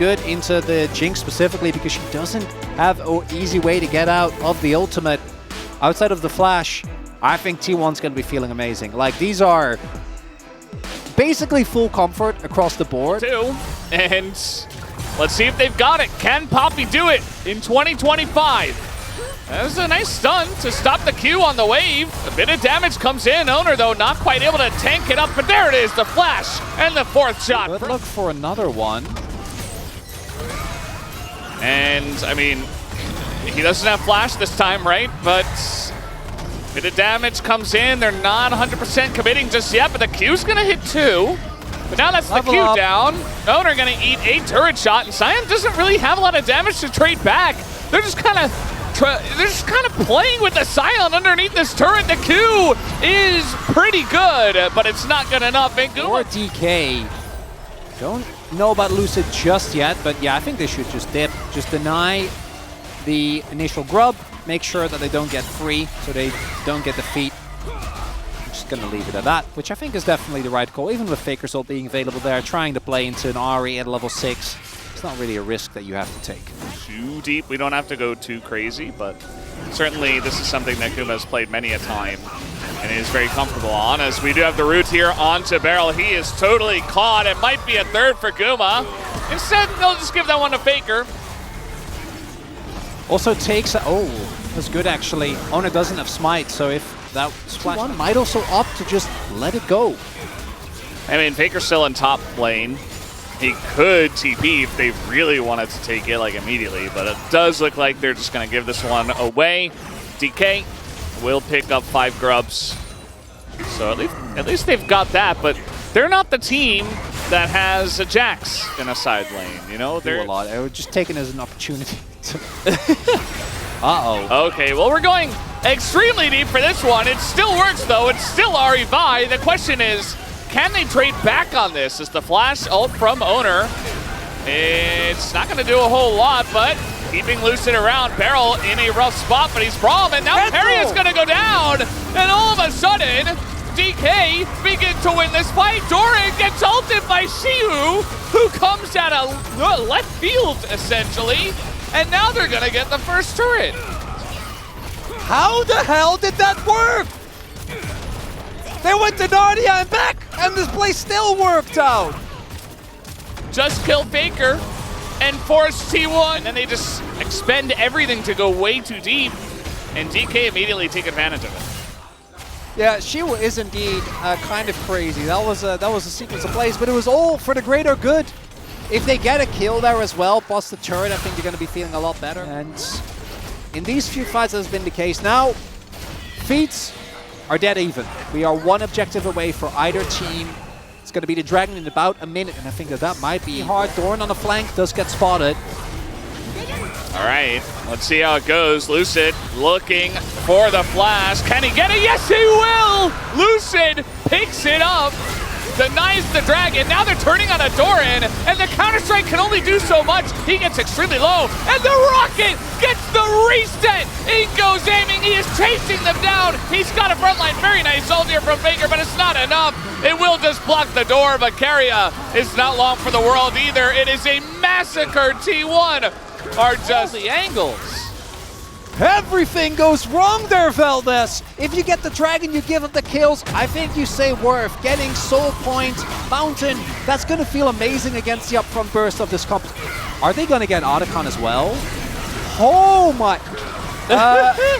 good into the Jinx specifically because she doesn't have an easy way to get out of the ultimate. Outside of the flash, I think T1's going to be feeling amazing. Like, these are basically full comfort across the board. And let's see if they've got it. Can Poppy do it in 2025? That was a nice stun to stop the Q on the wave. A bit of damage comes in. Owner, though, not quite able to tank it up. But there it is, the flash and the fourth shot. Good luck for another one. And, I mean, he doesn't have flash this time, right? But a bit of damage comes in. They're not 100% committing just yet, but the Q's going to hit 2. But now that's the Q down. Owner going to eat a turret shot, and Cyan doesn't really have a lot of damage to trade back. They're just kind of playing with the Scion underneath this turret. The Q is pretty good, but it's not good enough. And or DK. Don't know about Lucid just yet, but yeah, I think they should just dip. Just deny the initial grub. Make sure that they don't get free, so they don't get defeat. I'm just going to leave it at that, which I think is definitely the right call. Even with Faker's ult being available there, trying to play into an Ahri at level 6. It's not really a risk that you have to take. Too deep. We don't have to go too crazy, but certainly this is something that Kuma has played many a time and is very comfortable on. As we do have the root here onto Beryl. He is totally caught. It might be a third for Kuma. Instead, they'll just give that one to Faker. Also takes... Oh, that's good actually. Owner doesn't have smite, so if that splash one might also opt to just let it go. I mean, Faker's still in top lane. He could TP if they really wanted to take it like immediately, but it does look like they're just going to give this one away. DK will pick up 5 grubs. So at least they've got that, but they're not the team that has a Jax in a side lane, you know? They're a lot. I would just take it as an opportunity to... Uh-oh. Okay, well, we're going extremely deep for this one. It still works, though. It's still Ahri Vi. The question is, can they trade back on this? Is the flash ult from Owner? It's not going to do a whole lot, but keeping Lucid around. Beryl in a rough spot, but he's Braum, and now Perry is going to go down. And all of a sudden, DK begin to win this fight. Doran gets ulted by Shihu, who comes out of left field, essentially. And now they're going to get the first turret. How the hell did that work? They went to Narnia and back, and this place still worked out. Just kill Faker and force T1, and then they just expend everything to go way too deep, and DK immediately take advantage of it. Yeah, Shiwa is indeed kind of crazy. That was a sequence of plays, but it was all for the greater good. If they get a kill there as well, bust the turret, I think they're going to be feeling a lot better. And in these few fights, that's been the case. Now, feats are dead even. We are one objective away for either team. It's going to be the Dragon in about a minute, and I think that might be hard. Dorn on the flank does get spotted. All right, let's see how it goes. Lucid looking for the flash. Can he get it? Yes, he will! Lucid picks it up, denies the Dragon. Now they're turning on a Doran, and the Counter-Strike can only do so much. He gets extremely low, and the Rocket gets the reset! In goes aiming, he is chasing them down. He's got a frontline, very nice ult here from Faker, but it's not enough. It will just block the door, but Keria is not long for the world either. It is a massacre. T1 are just the angles. Everything goes wrong there, Valdez. If you get the Dragon, you give him the kills. I think you say worth. Getting Soul Point, Mountain, that's going to feel amazing against the upfront burst of this comp. Are they going to get Otacon as well? Oh my...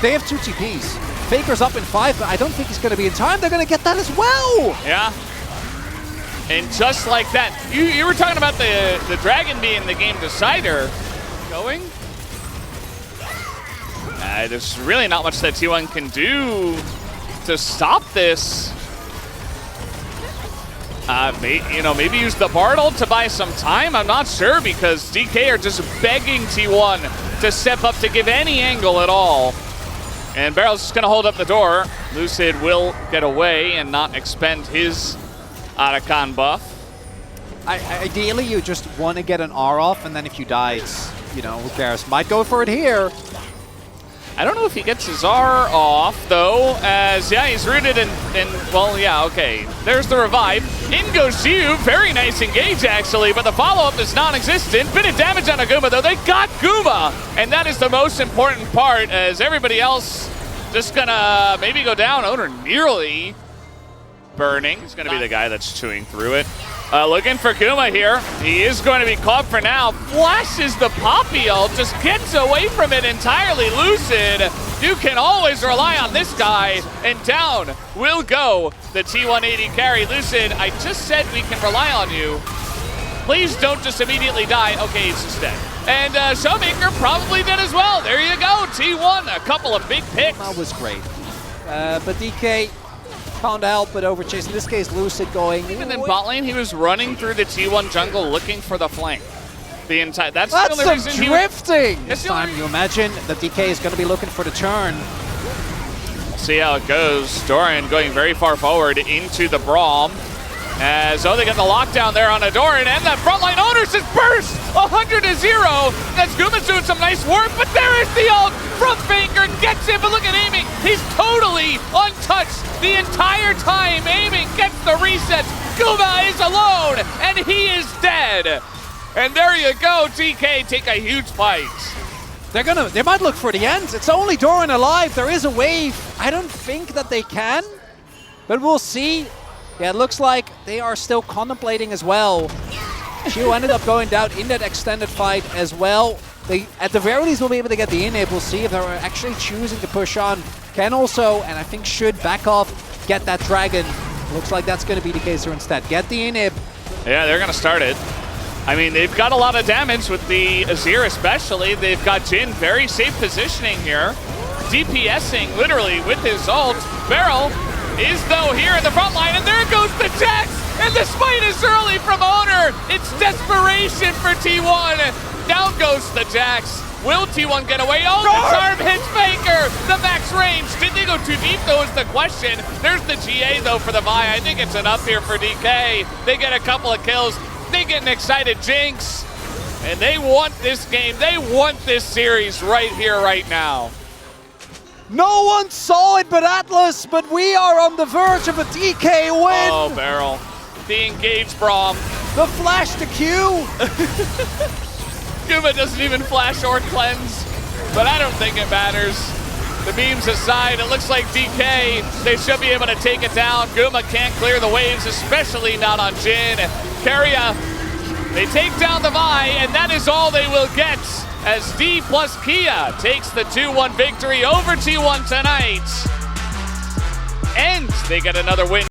they have 2 TPs. Faker's up in 5, but I don't think he's going to be in time. They're going to get that as well. Yeah. And just like that, you were talking about the Dragon being the game decider. Going? There's really not much that T1 can do to stop this. Maybe use the Bard ult to buy some time. I'm not sure, because DK are just begging T1 to step up to give any angle at all. And Beryl's just going to hold up the door. Lucid will get away and not expend his Otacon buff. Ideally, you just want to get an R off, and then if you die, it's, you know, who cares? Might go for it here. I don't know if he gets his R off, though, as, yeah, he's rooted in well, yeah, okay. There's the revive. In goes you. Very nice engage, actually, but the follow-up is non-existent. Bit of damage on Aguma, though. They got Guma, and that is the most important part, as everybody else just gonna maybe go down. Owner nearly burning. He's gonna be the guy that's chewing through it. Looking for Guma here. He is going to be caught for now. Flashes the Poppy ult, just gets away from it entirely. Lucid, you can always rely on this guy, and down will go the T180 carry. Lucid, I just said we can rely on you. Please don't just immediately die. Okay, he's just dead. And Showmaker probably did as well. There you go, T1, a couple of big picks. That was great. But DK can't help but overchase. In this case, Lucid going. Even in bot lane, he was running through the T1 jungle looking for the flank. The entire. That's the only reason some drifting. This time, you imagine that DK is going to be looking for the turn. See how it goes. Doran going very far forward into the Braum. As they get the lockdown there on Adoran, and the frontline owners just burst 100-0. That's Guma's doing some nice work, but there is the ult from Faker, gets him, but look at aiming. He's totally untouched the entire time. Aiming gets the reset. Guma is alone, and he is dead. And there you go, DK take a huge fight. They might look for the end. It's only Doran alive. There is a wave. I don't think that they can, but we'll see. Yeah, it looks like they are still contemplating as well. Chiu ended up going down in that extended fight as well. They, at the very least, will be able to get the inhib. We'll see if they're actually choosing to push on. Can also, and I think should back off, get that dragon. Looks like that's going to be the case here instead. Get the inhib. Yeah, they're going to start it. I mean, they've got a lot of damage with the Azir especially. They've got Jhin very safe positioning here. DPSing literally with his ult. Barrel is though here in the front line, and there goes the Jax, and the smite is early from Owner. It's desperation for T1. Down goes the Jax. Will T1 get away? Oh, the charm hits Faker. The max range. Did they go too deep though is the question. There's the GA though for the Vi. I think it's enough here for DK. They get a couple of kills. They get an excited Jinx. And they want this game. They want this series right here, right now. No one saw it but Atlas, but we are on the verge of a DK win. Oh, Barrel. The engaged Braum. The flash to Q. Guma doesn't even flash or cleanse, but I don't think it matters. The memes aside, it looks like DK, they should be able to take it down. Guma can't clear the waves, especially not on Jhin. Keria, they take down the Vi, and that is all they will get, as DPlus Kia takes the 2-1 victory over T1 tonight. And they get another win.